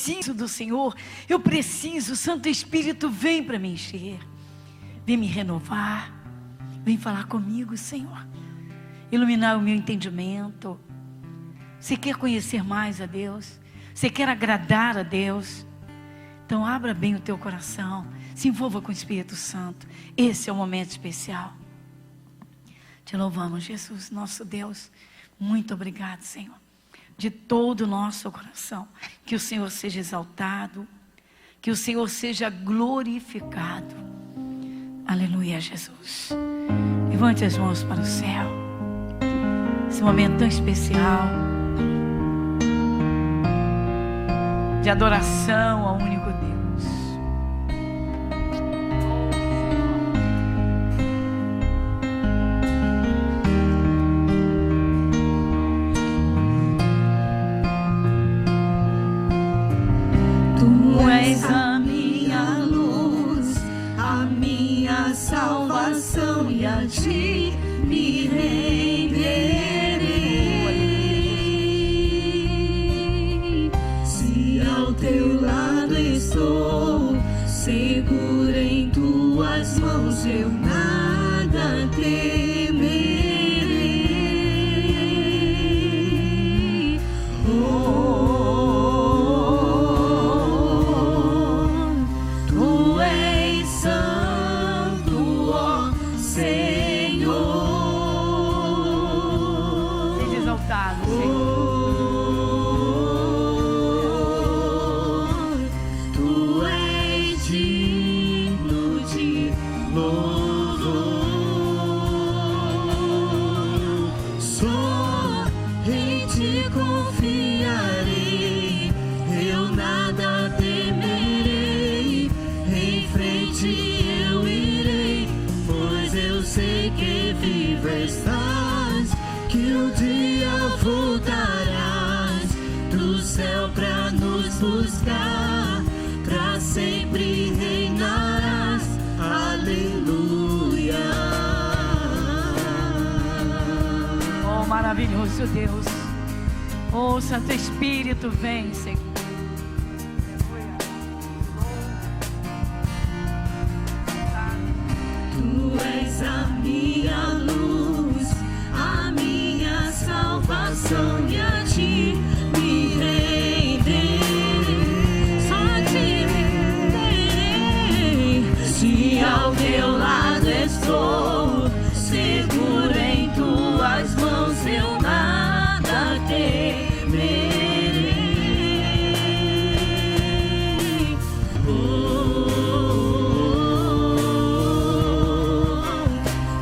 preciso do Senhor, eu preciso. Santo Espírito, vem para me encher, vem me renovar, vem falar comigo, Senhor, iluminar o meu entendimento. Você quer conhecer mais a Deus? Você quer agradar a Deus? Então abra bem o teu coração, se envolva com o Espírito Santo. Esse é o momento especial. Te louvamos, Jesus, nosso Deus. Muito obrigado, Senhor, de todo o nosso coração. Que o Senhor seja exaltado, que o Senhor seja glorificado. Aleluia, Jesus. Levante as mãos para o céu. Esse momento tão especial de adoração ao único Deus. Tu és a minha luz, a minha salvação, e a ti me renderei. Se ao teu lado estou, segura em tuas mãos, eu nada temerei. Tu és santo, ó Senhor. Seja exaltado, Senhor. Tu és digno de louvor. Só em ti confiarei, eu nada temerei. Em frente eu irei, pois eu sei que vivo estás, que um dia voltarás do céu pra nos buscar, pra sempre reinarás. Aleluia. Oh, maravilhoso Deus. Oh, Santo Espírito, vem, Senhor. Tu és a minha luz, a minha salvação, e a ti me renderei. Só a ti me renderei. Se ao teu lado estou, seguro em tuas mãos, eu nada temerei.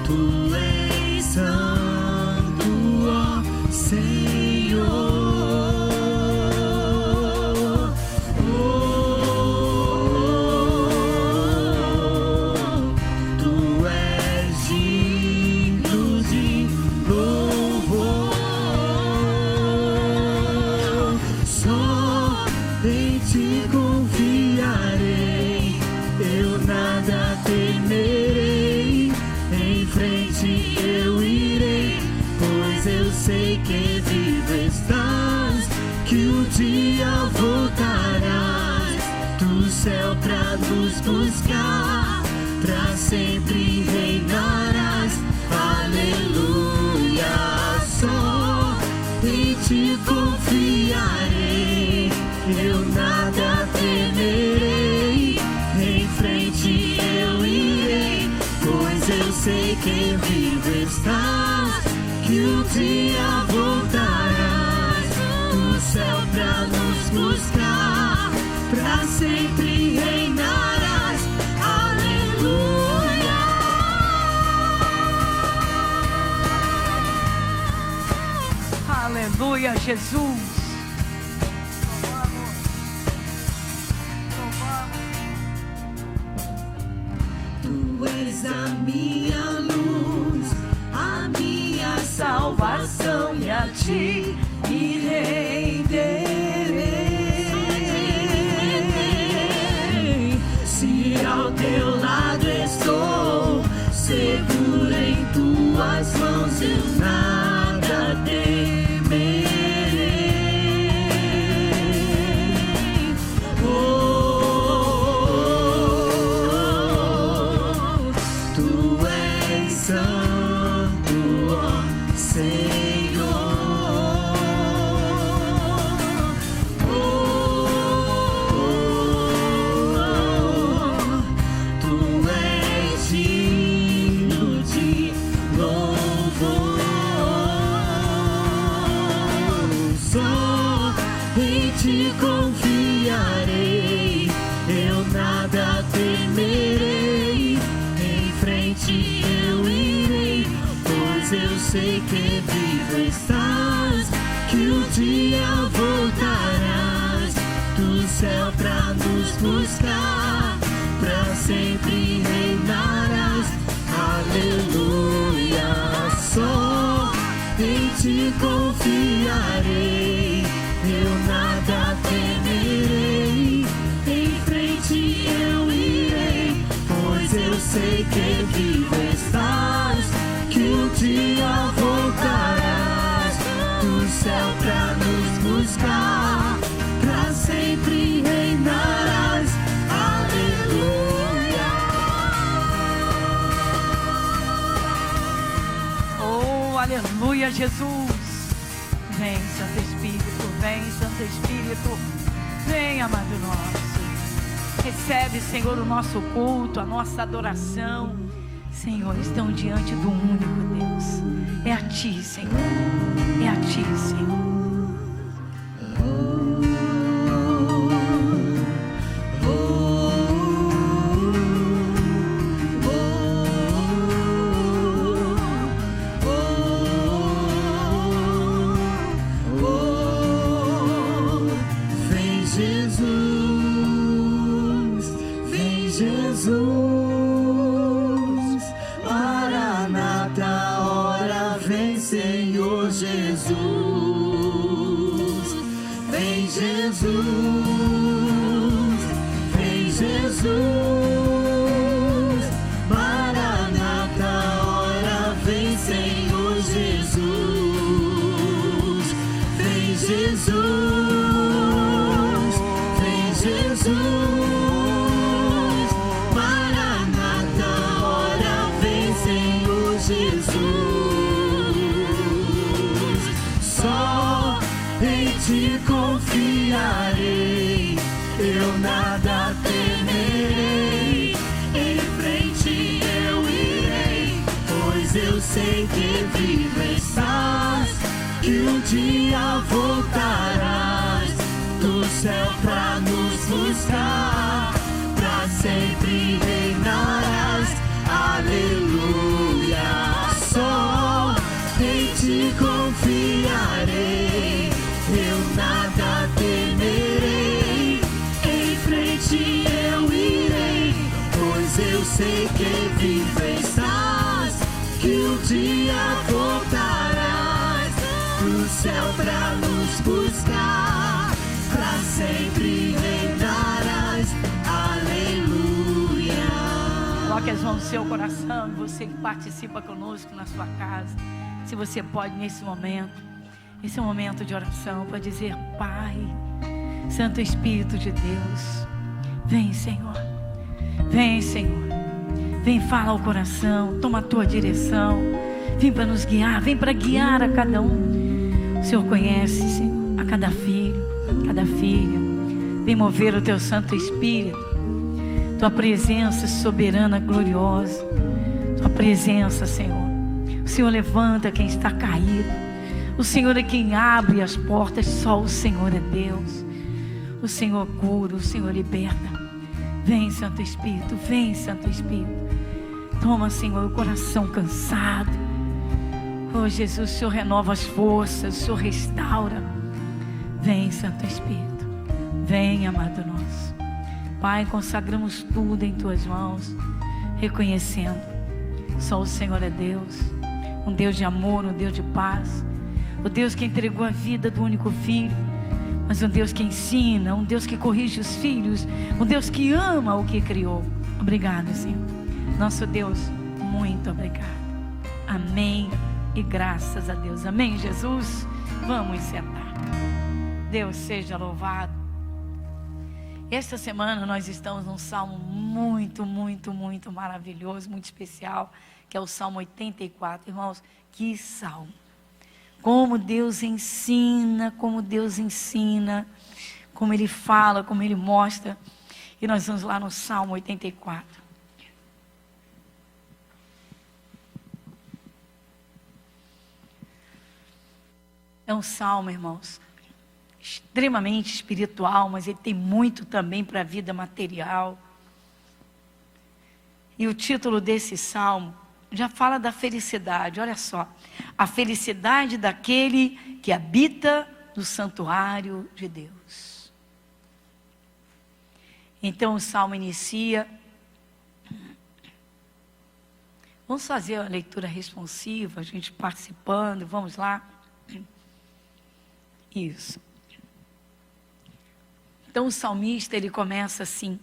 Tu és santo, ó Senhor. Tu és digno de louvor. Só em ti confiarei, eu nada temerei. Em frente eu irei, pois eu sei que vivo estás, que um dia voltarás do céu pra nos buscar, pra sempre reinarás. Aleluia. Só em ti confiarei, eu nada temerei. Em frente eu irei, pois eu sei que vivo estás, que um dia voltarás do céu pra nos buscar, pra sempre reinarás. Aleluia. Aleluia, Jesus. Tu és a minha luz, a minha salvação, e a ti me renderei. Se ao teu lado estou, seguro em tuas mãos, eu nada temerei. confiarei, eu nada temerei. Em frente eu irei, pois eu sei que vivo estás, que um dia voltarás do céu pra nos buscar, pra sempre reinarás. Aleluia, só em ti confiarei, eu nada temerei. Em frente eu irei, pois eu sei que vivo estás, que um dia voltarás do céu pra nos buscar, pra sempre reinarás. Aleluia. Oh, aleluia, Jesus. Vem, Santo Espírito, vem, Santo Espírito, vem, amado nosso. Recebe, Senhor, o nosso culto, a nossa adoração. Senhor, estão diante do único Deus. É a Ti, Senhor. É a Ti, Senhor. Sei que vivo estás, que um dia voltarás do céu pra nos buscar, pra sempre reinarás. Aleluia, só em ti confiarei, eu nada temerei. Em frente eu irei, pois eu sei que vivo estás, que um dia voltarás do céu pra nos buscar, pra sempre reinarás. Aleluia. Coloque as mãos no seu coração, você que participa conosco na sua casa. Se você pode nesse momento, esse é um momento de oração, para dizer: Pai, Santo Espírito de Deus, vem, Senhor, vem, Senhor. Vem, fala ao coração, toma a tua direção. Vem para nos guiar, vem para guiar a cada um. O Senhor conhece, Senhor, a cada filho, cada filha. Vem mover o teu Santo Espírito. Tua presença soberana, gloriosa. Tua presença, Senhor. O Senhor levanta quem está caído. O Senhor é quem abre as portas. Só o Senhor é Deus. O Senhor cura, o Senhor liberta. Vem, Santo Espírito, vem, Santo Espírito. Toma, Senhor, o coração cansado. Oh, Jesus, o Senhor renova as forças, o Senhor restaura. Vem, Santo Espírito. Vem, amado nosso. Pai, consagramos tudo em Tuas mãos, reconhecendo: só o Senhor é Deus. Um Deus de amor, um Deus de paz. O Deus que entregou a vida do único Filho. Mas um Deus que ensina, um Deus que corrige os filhos, um Deus que ama o que criou. Obrigado, Senhor. Nosso Deus, muito obrigado. Amém e graças a Deus. Amém, Jesus. Vamos sentar. Deus seja louvado. Esta semana nós estamos num salmo muito maravilhoso, muito especial, que é o Salmo 84. Irmãos, que salmo. Como Deus ensina, como Ele fala, como Ele mostra. E nós vamos lá no Salmo 84. É um salmo, irmãos, extremamente espiritual, mas ele tem muito também para a vida material. E o título desse salmo já fala da felicidade, olha só. A felicidade daquele que habita no santuário de Deus. Então o salmo inicia. Vamos fazer a leitura responsiva, a gente participando, vamos lá. Isso. Então o salmista, ele começa assim: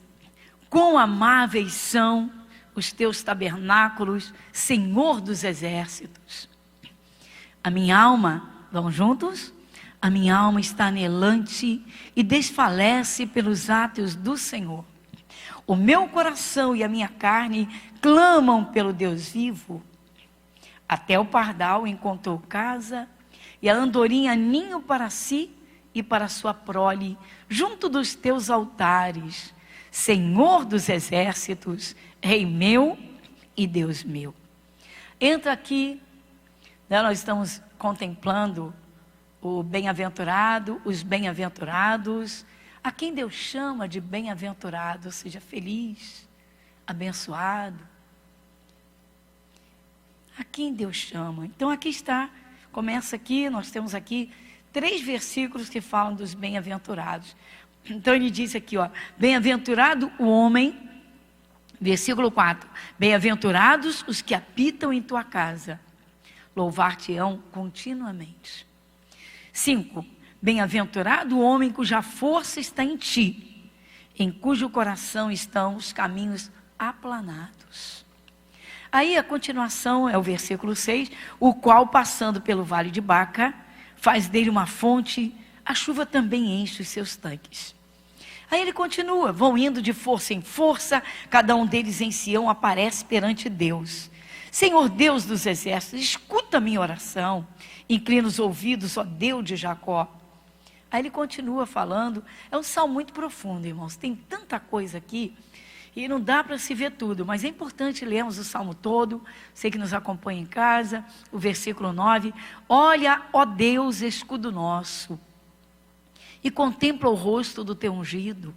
quão amáveis são os teus tabernáculos, Senhor dos exércitos. A minha alma, vamos juntos? A minha alma está anelante e desfalece pelos átrios do Senhor. O meu coração e a minha carne clamam pelo Deus vivo. Até o pardal encontrou casa e a andorinha ninho para si e para sua prole, junto dos teus altares, Senhor dos exércitos, Rei meu e Deus meu. Entra aqui, né, nós estamos contemplando o bem-aventurado, os bem-aventurados, a quem Deus chama de bem-aventurado, ou seja, feliz, abençoado. A quem Deus chama. Então aqui está, começa aqui, nós temos aqui 3 versículos que falam dos bem-aventurados. Então ele diz aqui, ó, bem-aventurado o homem, versículo 4, bem-aventurados os que habitam em tua casa, louvar-te-ão continuamente. 5, bem-aventurado o homem cuja força está em ti, em cujo coração estão os caminhos aplanados. Aí a continuação é o versículo 6, o qual passando pelo vale de Baca, faz dele uma fonte, a chuva também enche os seus tanques. Aí ele continua, vão indo de força em força, cada um deles em Sião aparece perante Deus. Senhor Deus dos exércitos, escuta a minha oração, inclina os ouvidos, ó Deus de Jacó. Aí ele continua falando, é um salmo muito profundo, irmãos, tem tanta coisa aqui, e não dá para se ver tudo, mas é importante lermos o salmo todo, você que nos acompanha em casa, o versículo 9, olha, ó Deus, escudo nosso, e contempla o rosto do teu ungido,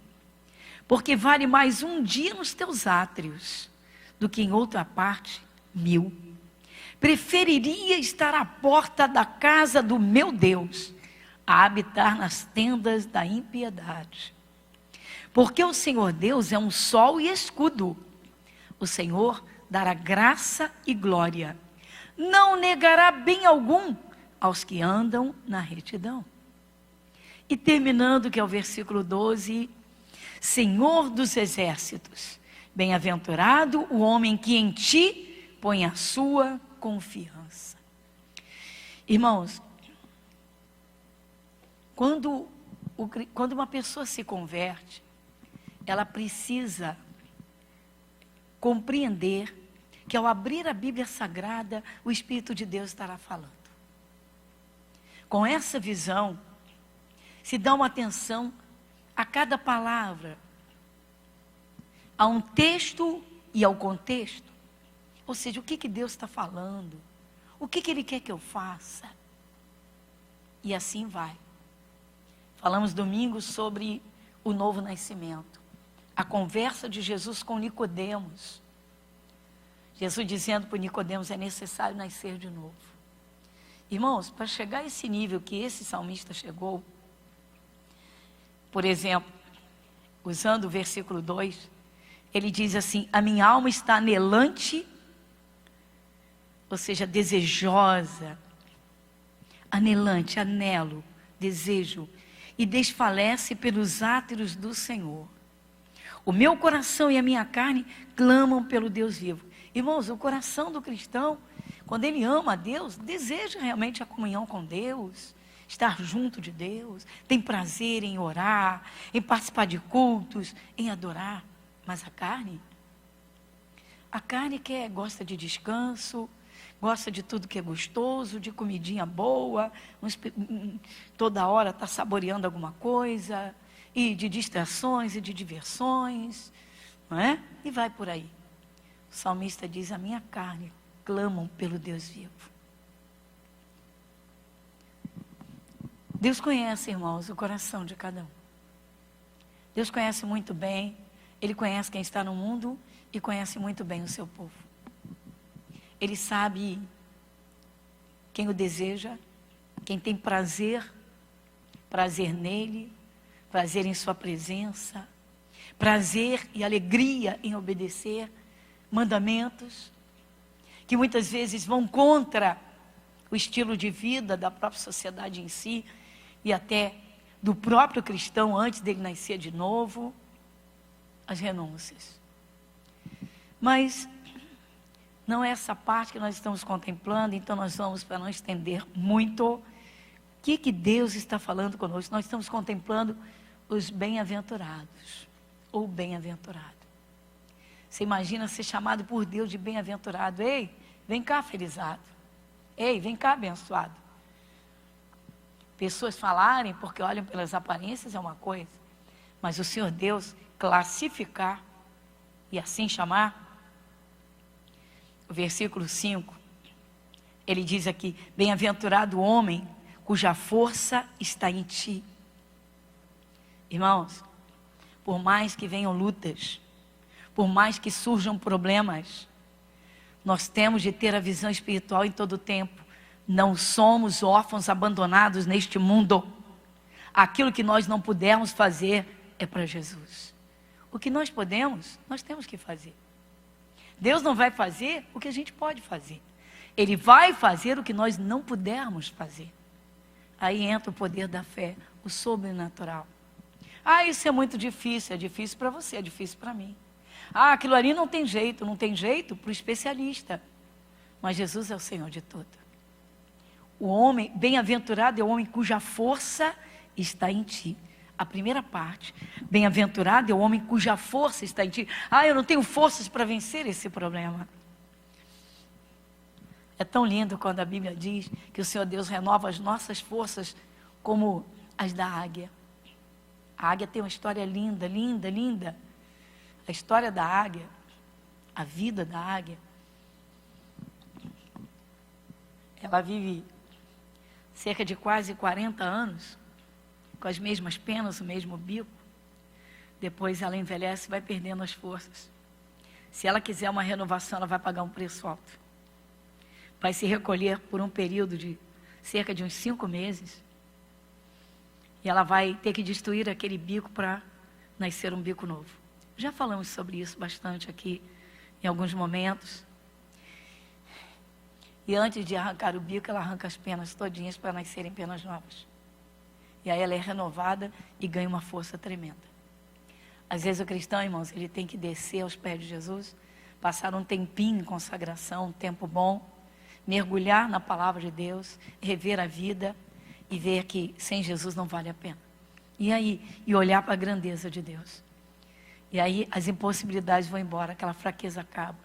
porque vale mais um dia nos teus átrios, do que em outra parte 1000. Preferiria estar à porta da casa do meu Deus, a habitar nas tendas da impiedade. Porque o Senhor Deus é um sol e escudo. O Senhor dará graça e glória. Não negará bem algum aos que andam na retidão. E terminando, que é o versículo 12, Senhor dos exércitos, bem-aventurado o homem que em ti põe a sua confiança. Irmãos, quando uma pessoa se converte, ela precisa compreender que ao abrir a Bíblia Sagrada, o Espírito de Deus estará falando. Com essa visão, se dá uma atenção a cada palavra, a um texto e ao contexto. Ou seja, o que Deus está falando, o que Ele quer que eu faça. E assim vai. Falamos domingo sobre o novo nascimento. A conversa de Jesus com Nicodemos. Jesus dizendo para Nicodemos, é necessário nascer de novo. Irmãos, para chegar a esse nível que esse salmista chegou, por exemplo, usando o versículo 2, ele diz assim, a minha alma está anelante, ou seja, desejosa, anelante, anelo, desejo, e desfalece pelos átrios do Senhor. O meu coração e a minha carne clamam pelo Deus vivo. Irmãos, o coração do cristão, quando ele ama a Deus, deseja realmente a comunhão com Deus, estar junto de Deus, tem prazer em orar, em participar de cultos, em adorar. Mas a carne gosta de descanso, gosta de tudo que é gostoso, de comidinha boa, toda hora está saboreando alguma coisa, e de distrações e de diversões, não é? E vai por aí. O salmista diz, a minha carne clamam pelo Deus vivo. Deus conhece, irmãos, o coração de cada um. Deus conhece muito bem, Ele conhece quem está no mundo e conhece muito bem o seu povo. Ele sabe quem o deseja, quem tem prazer nele, prazer em sua presença, prazer e alegria em obedecer mandamentos, que muitas vezes vão contra o estilo de vida da própria sociedade em si, e até do próprio cristão antes dele nascer de novo, as renúncias. Mas não é essa parte que nós estamos contemplando, então nós vamos, para não estender muito, o que Deus está falando conosco. Nós estamos contemplando os bem-aventurados, ou bem-aventurado. Você imagina ser chamado por Deus de bem-aventurado. Ei, vem cá, felizado. Ei, vem cá, abençoado. Pessoas falarem porque olham pelas aparências é uma coisa, mas o Senhor Deus classificar e assim chamar. O versículo 5, ele diz aqui: bem-aventurado o homem cuja força está em ti. Irmãos, por mais que venham lutas, por mais que surjam problemas, nós temos de ter a visão espiritual em todo o tempo. Não somos órfãos abandonados neste mundo. Aquilo que nós não pudermos fazer é para Jesus. O que nós podemos, nós temos que fazer. Deus não vai fazer o que a gente pode fazer. Ele vai fazer o que nós não pudermos fazer. Aí entra o poder da fé, o sobrenatural. Ah, isso é muito difícil. É difícil para você, é difícil para mim. Ah, aquilo ali não tem jeito para o especialista. Mas Jesus é o Senhor de tudo. O homem, bem-aventurado é o homem cuja força está em ti. A primeira parte, bem-aventurado é o homem cuja força está em ti. Ah, eu não tenho forças para vencer esse problema. É tão lindo quando a Bíblia diz que o Senhor Deus renova as nossas forças como as da águia. A águia tem uma história linda, linda, linda. A história da águia, a vida da águia, ela vive cerca de quase 40 anos, com as mesmas penas, o mesmo bico. Depois ela envelhece e vai perdendo as forças. Se ela quiser uma renovação, ela vai pagar um preço alto. Vai se recolher por um período de cerca de uns 5 meses. E ela vai ter que destruir aquele bico para nascer um bico novo. Já falamos sobre isso bastante aqui, em alguns momentos. E antes de arrancar o bico, ela arranca as penas todinhas para nascerem penas novas. E aí ela é renovada e ganha uma força tremenda. Às vezes o cristão, irmãos, ele tem que descer aos pés de Jesus, passar um tempinho em consagração, um tempo bom, mergulhar na palavra de Deus, rever a vida e ver que sem Jesus não vale a pena. E aí, e olhar para a grandeza de Deus. E aí as impossibilidades vão embora, aquela fraqueza acaba.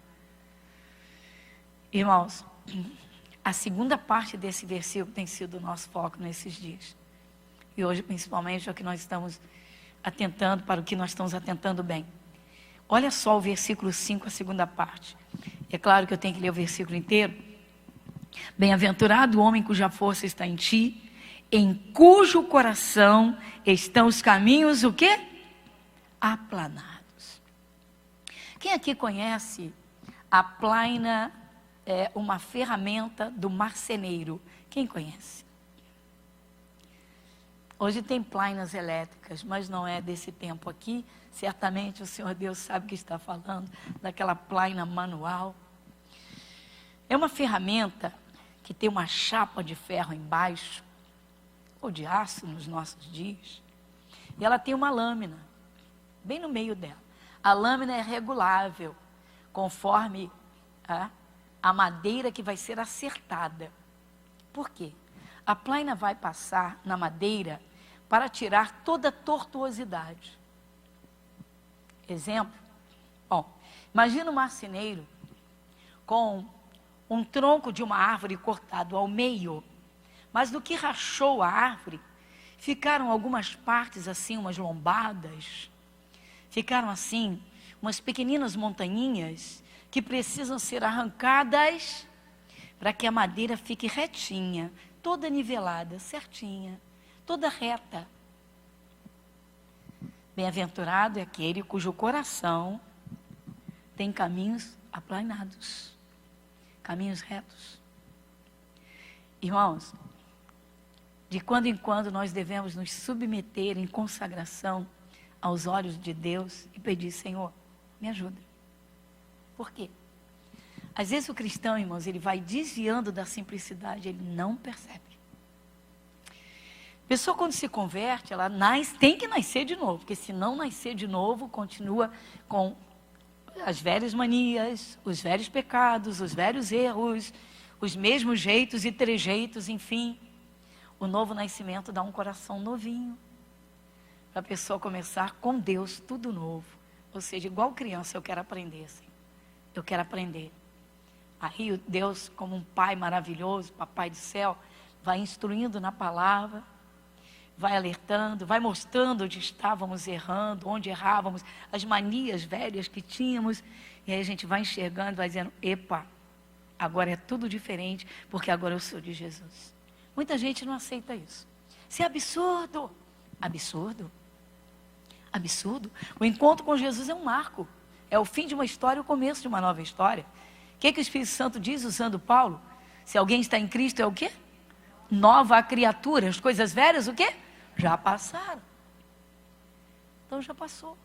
Irmãos, a segunda parte desse versículo tem sido o nosso foco nesses dias. E hoje, principalmente, é o que nós estamos atentando, para o que nós estamos atentando bem. Olha só o versículo 5, a segunda parte. É claro que eu tenho que ler o versículo inteiro. Bem-aventurado o homem cuja força está em ti, em cujo coração estão os caminhos, o quê? Aplanados. Quem aqui conhece a plaina? É uma ferramenta do marceneiro. Quem conhece? Hoje tem plainas elétricas, mas não é desse tempo aqui. Certamente o Senhor Deus sabe o que está falando, daquela plaina manual. É uma ferramenta que tem uma chapa de ferro embaixo, ou de aço nos nossos dias. E ela tem uma lâmina, bem no meio dela. A lâmina é regulável, conforme a madeira que vai ser acertada. Por quê? A plaina vai passar na madeira para tirar toda a tortuosidade. Exemplo? Bom, imagina um marceneiro com um tronco de uma árvore cortado ao meio, mas do que rachou a árvore, ficaram algumas partes assim, umas lombadas, ficaram assim, umas pequeninas montanhinhas, que precisam ser arrancadas para que a madeira fique retinha, toda nivelada, certinha. toda reta. Bem-aventurado é aquele cujo coração tem caminhos aplanados, caminhos retos. Irmãos, de quando em quando nós devemos nos submeter em consagração aos olhos de Deus e pedir: Senhor, me ajuda. Por quê? Às vezes o cristão, irmãos, ele vai desviando da simplicidade, ele não percebe. A pessoa, quando se converte, ela tem que nascer de novo, porque se não nascer de novo, continua com as velhas manias, os velhos pecados, os velhos erros, os mesmos jeitos e trejeitos, enfim. O novo nascimento dá um coração novinho, para a pessoa começar com Deus tudo novo. Ou seja, igual criança, eu quero aprender, assim. Eu quero aprender. Aí Deus, como um pai maravilhoso, papai do céu, vai instruindo na palavra, vai alertando, vai mostrando onde estávamos errando, onde errávamos, as manias velhas que tínhamos. E aí a gente vai enxergando, vai dizendo: epa, agora é tudo diferente, porque agora eu sou de Jesus. Muita gente não aceita isso. Isso é absurdo. Absurdo? Absurdo? O encontro com Jesus é um marco. É o fim de uma história e o começo de uma nova história. O que o Espírito Santo diz usando Paulo? Se alguém está em Cristo, é o quê? Nova criatura. As coisas velhas, o quê? Já passaram. Então já passou.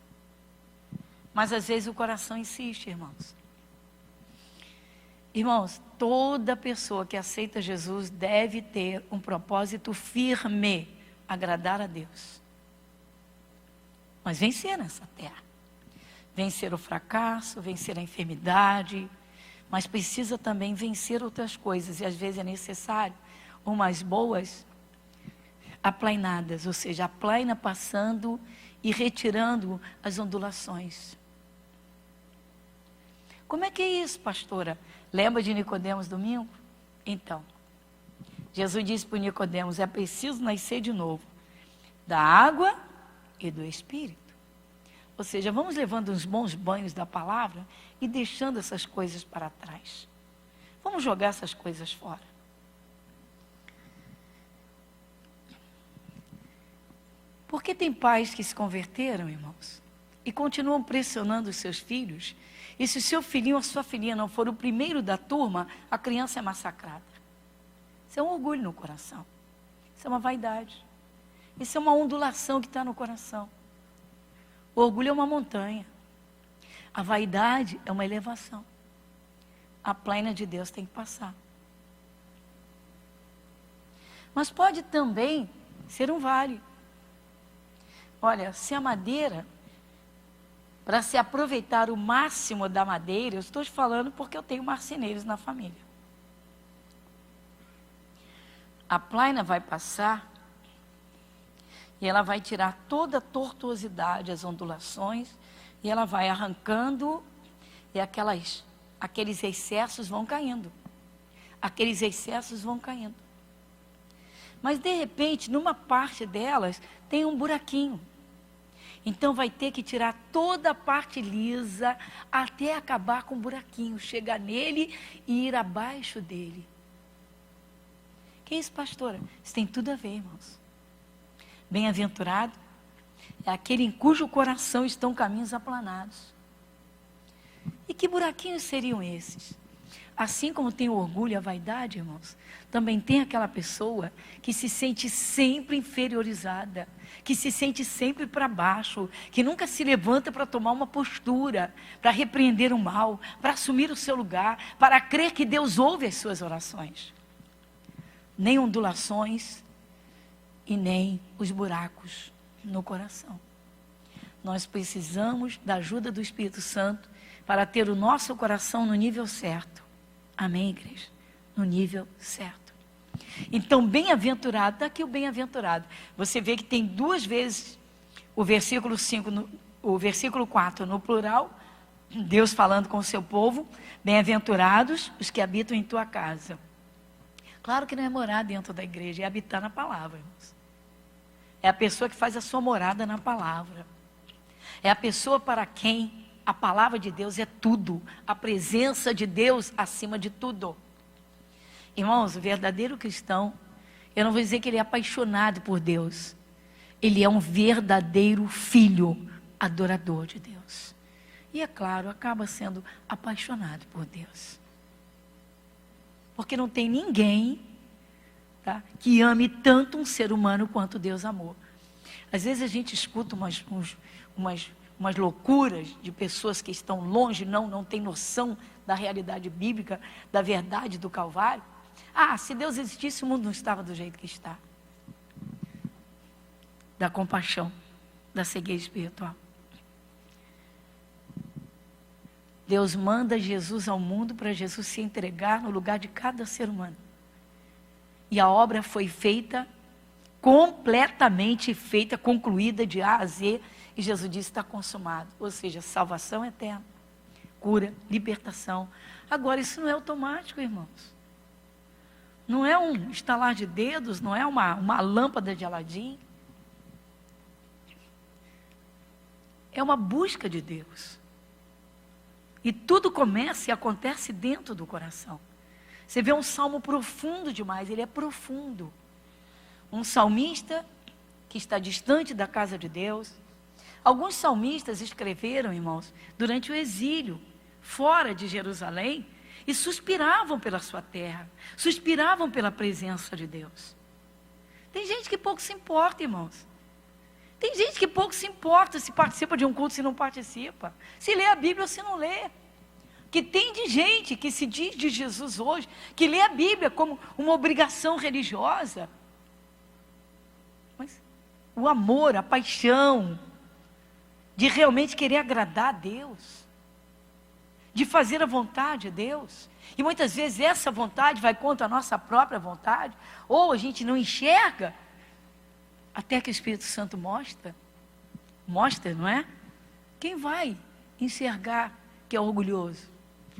Mas às vezes o coração insiste, irmãos. Irmãos, toda pessoa que aceita Jesus deve ter um propósito firme: agradar a Deus. Mas vencer nessa terra. Vencer o fracasso, vencer a enfermidade, mas precisa também vencer outras coisas, e às vezes é necessário umas boas aplainadas, ou seja, a plaina passando e retirando as ondulações. Como é que é isso, pastora? Lembra de Nicodemos domingo? Então, Jesus disse para Nicodemos: é preciso nascer de novo da água e do Espírito. Ou seja, vamos levando uns bons banhos da palavra e deixando essas coisas para trás. Vamos jogar essas coisas fora. Porque tem pais que se converteram, irmãos, e continuam pressionando os seus filhos. E se o seu filhinho ou a sua filhinha não for o primeiro da turma, a criança é massacrada. Isso é um orgulho no coração. Isso é uma vaidade. Isso é uma ondulação que está no coração. O orgulho é uma montanha. A vaidade é uma elevação. A plaina de Deus tem que passar. Mas pode também ser um vale. Olha, se a madeira, para se aproveitar o máximo da madeira, eu estou te falando porque eu tenho marceneiros na família. A plaina vai passar e ela vai tirar toda a tortuosidade, as ondulações, e ela vai arrancando, e aqueles excessos vão caindo. Aqueles excessos vão caindo. Mas de repente, numa parte delas, tem um buraquinho. Então vai ter que tirar toda a parte lisa, até acabar com o buraquinho, chegar nele e ir abaixo dele. Que isso, pastora? Isso tem tudo a ver, irmãos. Bem-aventurado é aquele em cujo coração estão caminhos aplanados. E que buraquinhos seriam esses? Assim como tem o orgulho e a vaidade, irmãos, também tem aquela pessoa que se sente sempre inferiorizada, que se sente sempre para baixo, que nunca se levanta para tomar uma postura, para repreender o mal, para assumir o seu lugar, para crer que Deus ouve as suas orações. Nem ondulações e nem os buracos no coração. Nós precisamos da ajuda do Espírito Santo para ter o nosso coração no nível certo. Amém, igreja? No nível certo. Então, bem-aventurado, está aqui o bem-aventurado. Você vê que tem duas vezes o versículo 5, o versículo 4 no plural, Deus falando com o seu povo: bem-aventurados os que habitam em tua casa. Claro que não é morar dentro da igreja, é habitar na palavra, irmãos. É a pessoa que faz a sua morada na palavra. É a pessoa para quem a palavra de Deus é tudo. A presença de Deus acima de tudo. Irmãos, o verdadeiro cristão, Eu não vou dizer que ele é apaixonado por Deus. Ele é um verdadeiro filho adorador de Deus. E é claro, acaba sendo apaixonado por Deus. Porque não tem ninguém, tá, que ame tanto um ser humano quanto Deus amou. Às vezes a gente escuta umas loucuras de pessoas que estão longe, não tem noção da realidade bíblica, da verdade do Calvário. Ah, se Deus existisse, o mundo não estava do jeito que está. Da compaixão, da cegueira espiritual. Deus manda Jesus ao mundo para Jesus se entregar no lugar de cada ser humano. E a obra foi feita, completamente feita, concluída de A a Z. E Jesus disse, está consumado. Ou seja, salvação eterna, cura, libertação. Agora, isso não é automático, irmãos. Não é um estalar de dedos, não é uma lâmpada de Aladim. É uma busca de Deus. E tudo começa e acontece dentro do coração. Você vê um salmo profundo demais, ele é profundo. Um salmista que está distante da casa de Deus. Alguns salmistas escreveram, irmãos, durante o exílio, fora de Jerusalém, e suspiravam pela sua terra, suspiravam pela presença de Deus. Tem gente que pouco se importa, irmãos. Tem gente que pouco se importa se participa de um culto, se não participa. Se lê a Bíblia ou se não lê. Que tem de gente que se diz de Jesus hoje, que lê a Bíblia como uma obrigação religiosa. Mas o amor, a paixão, de realmente querer agradar a Deus, de fazer a vontade de Deus. E muitas vezes essa vontade vai contra a nossa própria vontade, ou a gente não enxerga, até que o Espírito Santo mostra, não é? Quem vai enxergar que é orgulhoso,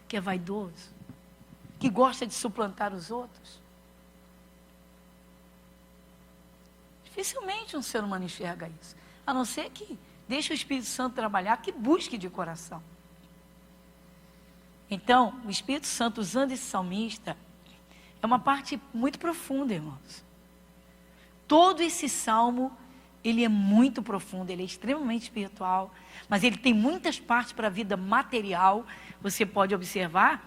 que é vaidoso, que gosta de suplantar os outros? Dificilmente um ser humano enxerga isso, a não ser que deixe o Espírito Santo trabalhar, que busque de coração. Então, o Espírito Santo usando esse salmista, é uma parte muito profunda, irmãos. Todo esse salmo, ele é muito profundo, ele é extremamente espiritual, mas ele tem muitas partes para a vida material. Você pode observar,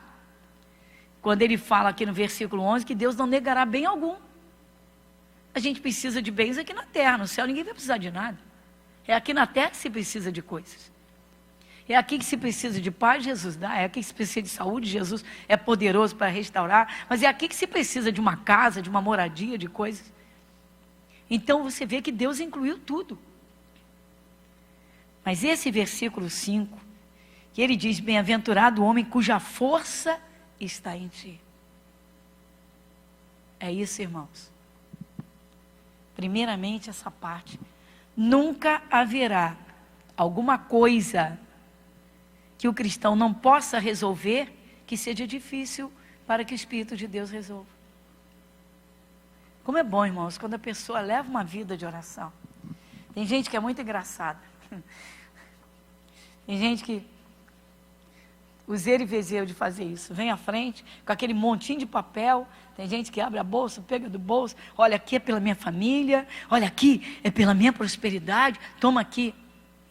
quando ele fala aqui no versículo 11, que Deus não negará bem algum. A gente precisa de bens aqui na terra, no céu ninguém vai precisar de nada. É aqui na terra que se precisa de coisas. É aqui que se precisa de paz, Jesus dá. É aqui que se precisa de saúde, Jesus é poderoso para restaurar. Mas é aqui que se precisa de uma casa, de uma moradia, de coisas. Então você vê que Deus incluiu tudo. Mas esse versículo 5, que ele diz, bem-aventurado o homem cuja força está em ti. É isso, irmãos. Primeiramente essa parte. Nunca haverá alguma coisa que o cristão não possa resolver, que seja difícil para que o Espírito de Deus resolva. Como é bom, irmãos, quando a pessoa leva uma vida de oração. Tem gente que é muito engraçada. Tem gente que useiro e vezeiro de fazer isso. Vem à frente com aquele montinho de papel. Tem gente que abre a bolsa, pega do bolso. Olha, aqui é pela minha família. Olha, aqui é pela minha prosperidade. Toma aqui.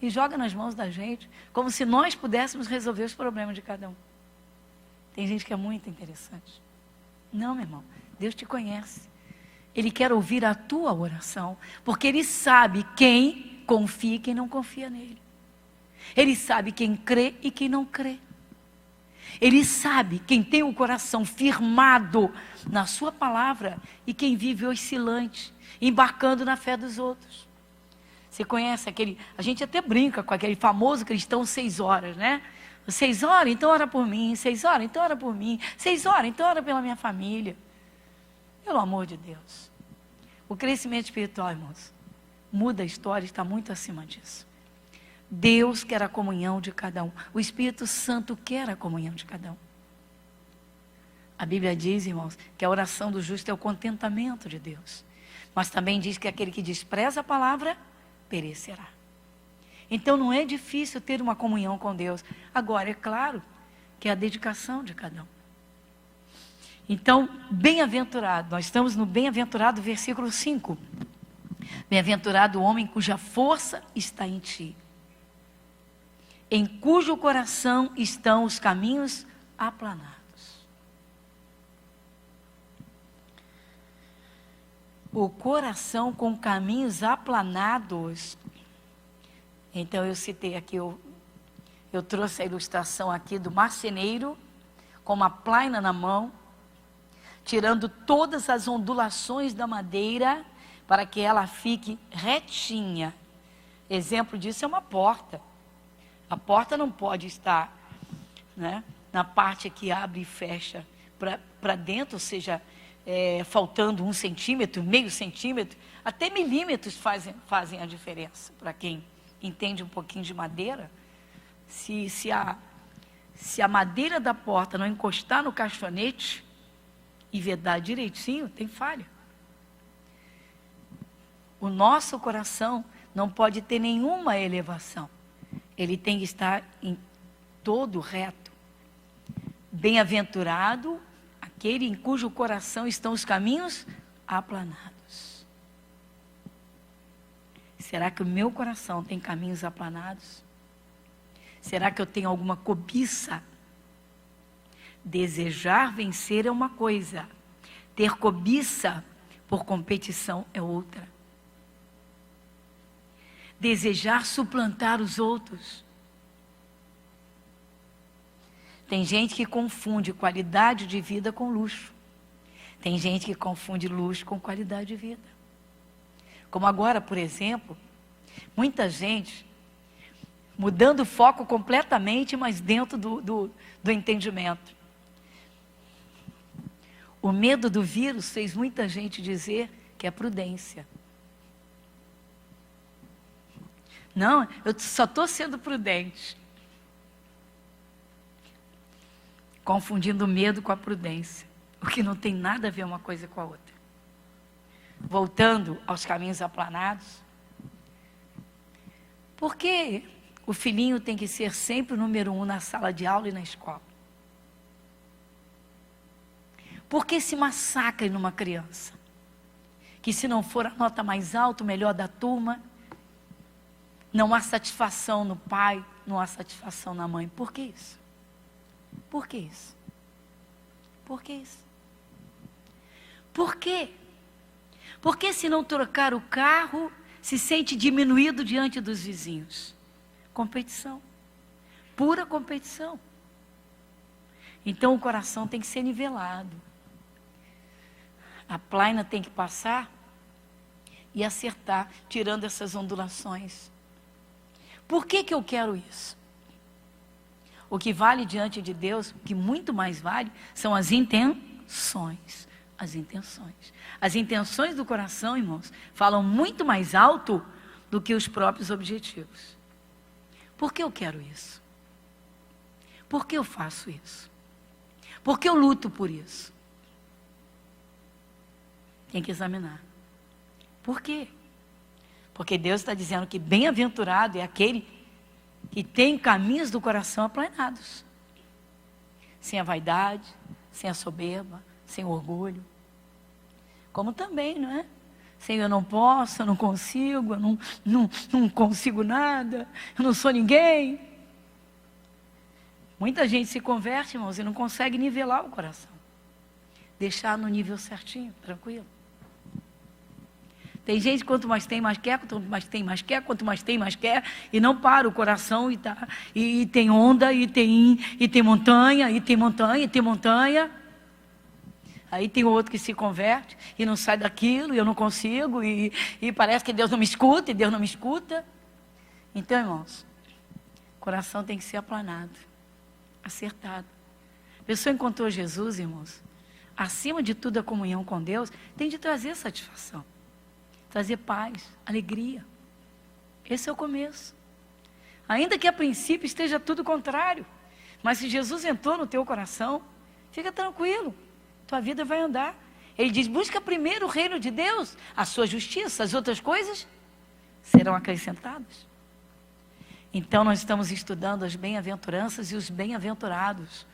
E joga nas mãos da gente, como se nós pudéssemos resolver os problemas de cada um. Tem gente que é muito interessante. Não, meu irmão, Deus te conhece. Ele quer ouvir a tua oração, porque Ele sabe quem confia e quem não confia nele. Ele sabe quem crê e quem não crê. Ele sabe quem tem o coração firmado na sua palavra e quem vive oscilante, embarcando na fé dos outros. Você conhece aquele, a gente até brinca com aquele famoso cristão 6 horas, né? 6 horas, então ora por mim. 6 horas, então ora por mim. 6 horas, então ora pela minha família. Pelo amor de Deus. O crescimento espiritual, irmãos, muda a história, está muito acima disso. Deus quer a comunhão de cada um. O Espírito Santo quer a comunhão de cada um. A Bíblia diz, irmãos, que a oração do justo é o contentamento de Deus. Mas também diz que aquele que despreza a palavra perecerá. Então não é difícil ter uma comunhão com Deus. Agora, é claro que é a dedicação de cada um. Então, bem-aventurado, nós estamos no bem-aventurado, versículo 5. Bem-aventurado o homem cuja força está em ti, em cujo coração estão os caminhos aplanados. O coração com caminhos aplanados. Então eu citei aqui, eu trouxe a ilustração aqui do marceneiro com uma plaina na mão, tirando todas as ondulações da madeira para que ela fique retinha. Exemplo disso é uma porta. A porta não pode estar, né, na parte que abre e fecha para dentro, ou seja, faltando 1 centímetro, meio centímetro, até milímetros fazem a diferença. Para quem entende um pouquinho de madeira, se a madeira da porta não encostar no caixonete e vedar direitinho, tem falha. O nosso coração não pode ter nenhuma elevação. Ele tem que estar em todo reto. Bem-aventurado aquele em cujo coração estão os caminhos aplanados. Será que o meu coração tem caminhos aplanados? Será que eu tenho alguma cobiça? Desejar vencer é uma coisa, ter cobiça por competição é outra. Desejar suplantar os outros. Tem gente que confunde qualidade de vida com luxo. Tem gente que confunde luxo com qualidade de vida. Como agora, por exemplo, muita gente mudando o foco completamente, mas dentro do entendimento. O medo do vírus fez muita gente dizer que é prudência. Não, eu só estou sendo prudente. Confundindo o medo com a prudência, o que não tem nada a ver uma coisa com a outra. Voltando aos caminhos aplanados. Por que o filhinho tem que ser sempre o número 1 na sala de aula e na escola? Por que esse massacre numa criança? Que se não for a nota mais alta, o melhor da turma, não há satisfação no pai, não há satisfação na mãe. Por que isso? Por que isso? Por que isso? Por quê? Porque se não trocar o carro, se sente diminuído diante dos vizinhos? Competição. Pura competição. Então o coração tem que ser nivelado. A plaina tem que passar e acertar, tirando essas ondulações. Por que eu quero isso? O que vale diante de Deus, o que muito mais vale, são as intenções. As intenções. As intenções do coração, irmãos, falam muito mais alto do que os próprios objetivos. Por que eu quero isso? Por que eu faço isso? Por que eu luto por isso? Tem que examinar. Por quê? Porque Deus está dizendo que bem-aventurado é aquele que tem caminhos do coração aplanados. Sem a vaidade, sem a soberba, sem o orgulho. Como também, não é? Sem eu não posso, eu não consigo, eu não consigo nada, eu não sou ninguém. Muita gente se converte, irmãos, e não consegue nivelar o coração. Deixar no nível certinho, tranquilo. Tem gente que quanto mais tem, mais quer, quanto mais tem, mais quer, quanto mais tem, mais quer, e não para o coração, e tem onda, e tem montanha, e tem montanha, e tem montanha. Aí tem outro que se converte, e não sai daquilo, e eu não consigo, e parece que Deus não me escuta, e Deus não me escuta. Então, irmãos, o coração tem que ser aplanado, acertado. A pessoa encontrou Jesus, irmãos, acima de tudo a comunhão com Deus, tem de trazer satisfação. Trazer paz, alegria. Esse é o começo. Ainda que a princípio esteja tudo contrário. Mas se Jesus entrou no teu coração, fica tranquilo. Tua vida vai andar. Ele diz, busca primeiro o reino de Deus, a sua justiça, as outras coisas serão acrescentadas. Então nós estamos estudando as bem-aventuranças e os bem-aventurados.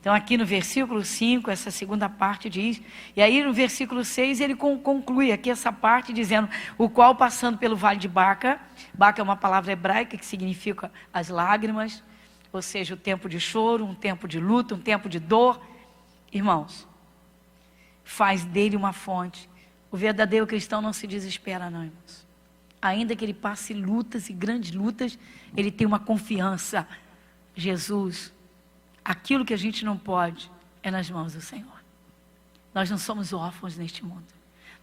Então aqui no versículo 5, essa segunda parte diz, e aí no versículo 6 ele conclui aqui essa parte dizendo, o qual passando pelo vale de Baca, Baca é uma palavra hebraica que significa as lágrimas, ou seja, o tempo de choro, um tempo de luta, um tempo de dor. Irmãos, faz dele uma fonte. O verdadeiro cristão não se desespera não, irmãos. Ainda que ele passe lutas e grandes lutas, ele tem uma confiança. Jesus, aquilo que a gente não pode é nas mãos do Senhor. Nós não somos órfãos neste mundo.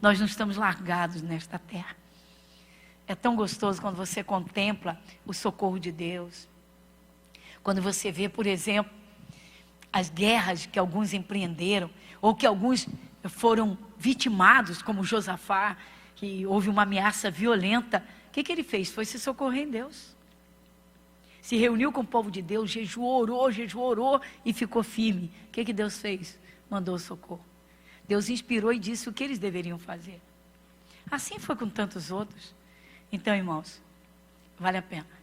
Nós não estamos largados nesta terra. É tão gostoso quando você contempla o socorro de Deus. Quando você vê, por exemplo, as guerras que alguns empreenderam, ou que alguns foram vitimados, como Josafá, que houve uma ameaça violenta. O que ele fez? Foi se socorrer em Deus. Se reuniu com o povo de Deus, jejuou, orou e ficou firme. O que Deus fez? Mandou o socorro. Deus inspirou e disse o que eles deveriam fazer. Assim foi com tantos outros. Então, irmãos, vale a pena.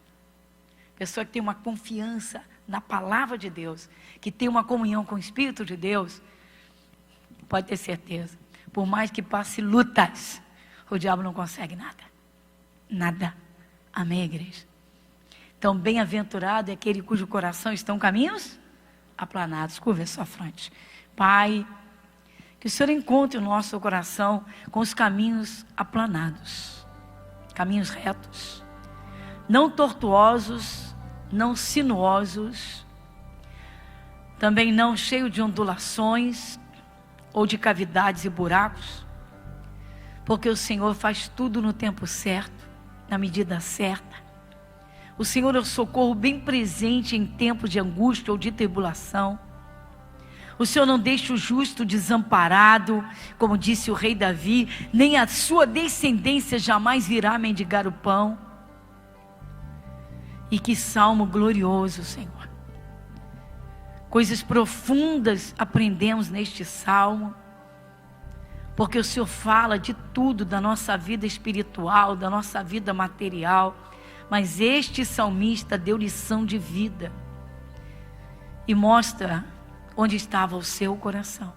Pessoa que tem uma confiança na palavra de Deus, que tem uma comunhão com o Espírito de Deus, pode ter certeza, por mais que passe lutas, o diabo não consegue nada. Nada. Amém, igreja? Então, bem-aventurado é aquele cujo coração estão caminhos aplanados. Curva a sua fronte. Pai, que o Senhor encontre o nosso coração com os caminhos aplanados, caminhos retos, não tortuosos, não sinuosos, também não cheio de ondulações ou de cavidades e buracos, porque o Senhor faz tudo no tempo certo, na medida certa. O Senhor é o socorro bem presente em tempos de angústia ou de tribulação. O Senhor não deixa o justo desamparado, como disse o rei Davi, nem a sua descendência jamais virá mendigar o pão. E que salmo glorioso, Senhor. Coisas profundas aprendemos neste salmo, porque o Senhor fala de tudo da nossa vida espiritual, da nossa vida material, mas este salmista deu lição de vida e mostra onde estava o seu coração,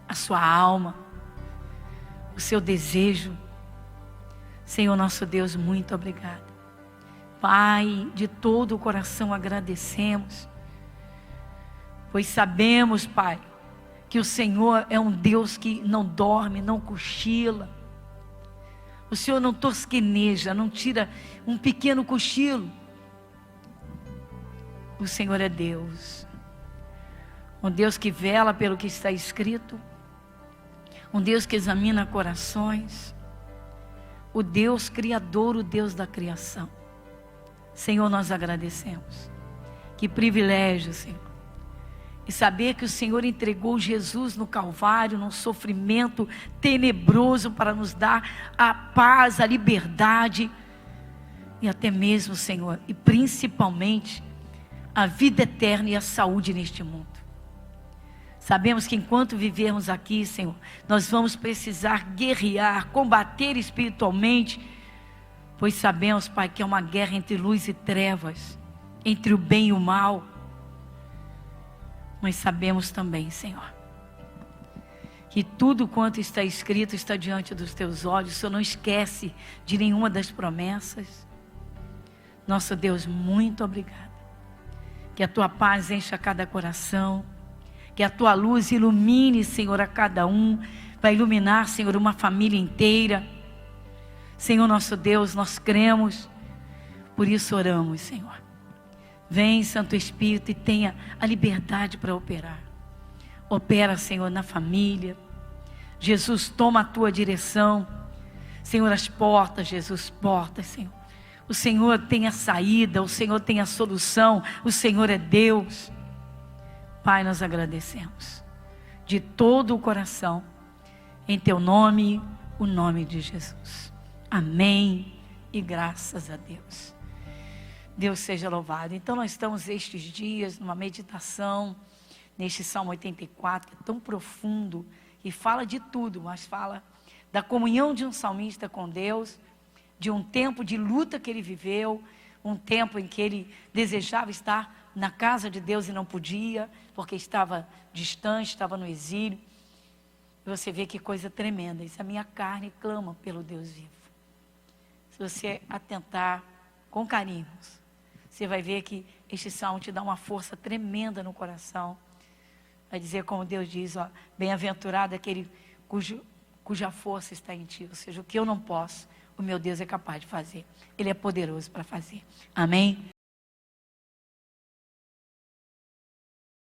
a sua alma, o seu desejo. Senhor nosso Deus, muito obrigado. Pai, de todo o coração agradecemos, pois sabemos, Pai, que o Senhor é um Deus que não dorme, não cochila. O Senhor não tosqueneja, não tira um pequeno cochilo. O Senhor é Deus. Um Deus que vela pelo que está escrito. Um Deus que examina corações. O Deus criador, o Deus da criação. Senhor, nós agradecemos. Que privilégio, Senhor. E saber que o Senhor entregou Jesus no Calvário, num sofrimento tenebroso, para nos dar a paz, a liberdade, e até mesmo, Senhor, e principalmente, a vida eterna e a saúde neste mundo. Sabemos que enquanto vivermos aqui, Senhor, nós vamos precisar guerrear, combater espiritualmente, pois sabemos, Pai, que é uma guerra entre luz e trevas, entre o bem e o mal. Mas sabemos também, Senhor, que tudo quanto está escrito está diante dos teus olhos. O Senhor não esquece de nenhuma das promessas. Nosso Deus, muito obrigado. Que a tua paz encha cada coração, que a tua luz ilumine, Senhor, a cada um, vai iluminar, Senhor, uma família inteira. Senhor nosso Deus, nós cremos, por isso oramos, Senhor. Vem, Santo Espírito, e tenha a liberdade para operar. Opera, Senhor, na família. Jesus, toma a tua direção. Senhor, as portas, Jesus, portas, Senhor. O Senhor tem a saída, o Senhor tem a solução, o Senhor é Deus. Pai, nós agradecemos de todo o coração, em teu nome, o nome de Jesus. Amém e graças a Deus. Deus seja louvado. Então nós estamos estes dias numa meditação, neste Salmo 84, que é tão profundo, e fala de tudo, mas fala da comunhão de um salmista com Deus, de um tempo de luta que ele viveu, um tempo em que ele desejava estar na casa de Deus e não podia, porque estava distante, estava no exílio. E você vê que coisa tremenda. Isso, a minha carne clama pelo Deus vivo. Se você atentar com carinho, você vai ver que este salmo te dá uma força tremenda no coração. Vai dizer como Deus diz, ó, bem-aventurado aquele cuja força está em ti. Ou seja, o que eu não posso, o meu Deus é capaz de fazer. Ele é poderoso para fazer. Amém?